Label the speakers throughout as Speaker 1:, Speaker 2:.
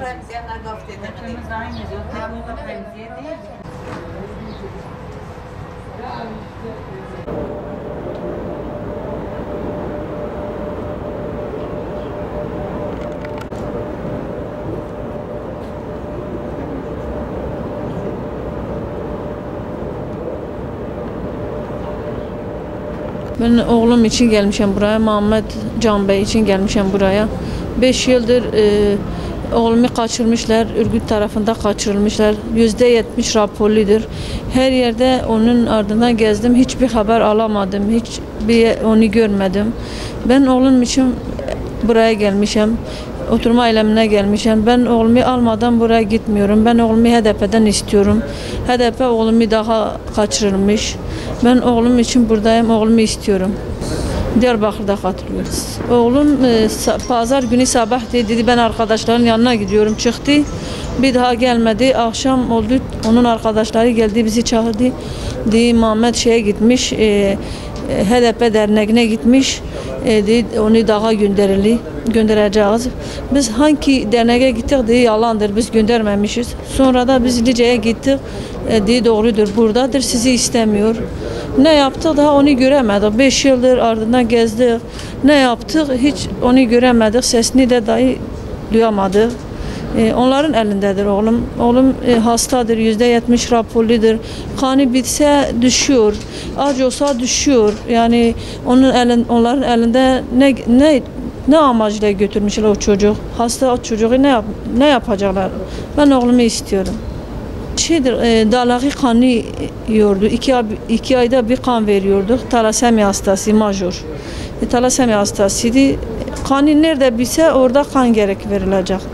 Speaker 1: Hepimiz aynı diyor. Tabloda benziyor değil mi?
Speaker 2: Ben oğlum için gelmişim buraya, Muhammed Can Bey için gelmişim buraya. 5 yıldır oğlumu kaçırmışlar, örgüt tarafında kaçırılmışlar. %70 raporludur. Her yerde onun ardından gezdim, hiçbir haber alamadım, onu görmedim. Ben oğlum için buraya gelmişim, oturma eylemine gelmişim. Ben oğlumu almadan buraya gitmiyorum. Ben oğlumu HDP'den istiyorum. HDP oğlumu daha kaçırılmış. Ben oğlum için buradayım, oğlumu istiyorum. Diyarbakır'da katılıyoruz. Oğlum pazar günü sabah dedi ben arkadaşların yanına gidiyorum, çıktı. Bir daha gelmedi. Akşam oldu, onun arkadaşları geldi, bizi çağırdı. Dedi Muhammed şeye gitmiş, HDP derneğine gitmiş. Onu daha göndereceğiz. Biz hangi derneğe gittik dedi yalandır, biz göndermemişiz. Sonra da biz Lice'ye gittik. Dedi doğrudur, buradadır, sizi istemiyor. Ne yaptık daha onu göremedik. 5 yıldır ardından gezdik. Ne yaptık hiç onu göremedik. Sesini de dahi duyamadık. Onların elindedir oğlum. Oğlum hastadır, %70 raporludur. Kanı bitse düşüyor, aç olsa düşüyor. Yani onların elinde ne amaçla götürmüşler o çocuk? Hasta o çocuğu ne yapacaklar? Ben oğlumu istiyorum. Dalağı kanı yiyordu. 2 ayda bir kan veriyorduk. Talasemi hastası, major. Talasemi hastasıydı. Kanı nerede bitse orada kan gerek verilecektir.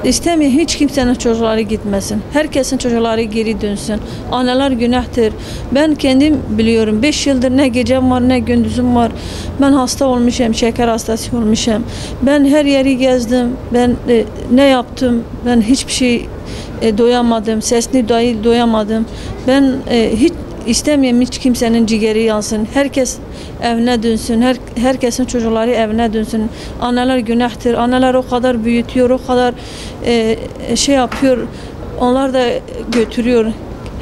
Speaker 2: İstemiyor hiç kimsenin çocukları gitmesin. Herkesin çocukları geri dönsün. Analar günahtır. Ben kendim biliyorum. 5 yıldır ne gecem var ne gündüzüm var. Ben hasta olmuşum, şeker hastası olmuşum. Ben her yeri gezdim. Ben ne yaptım? Ben hiçbir şey doyamadım. Sesini dahi doyamadım. Ben hiç İstemiyorum hiç kimsenin ciğeri yansın. Herkes evine dönsün. Herkesin çocukları evine dönsün. Analar günahtır. Analar o kadar büyütüyor, o kadar şey yapıyor. Onlar da götürüyor.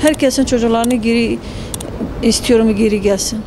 Speaker 2: Herkesin çocuklarını geri gelsin.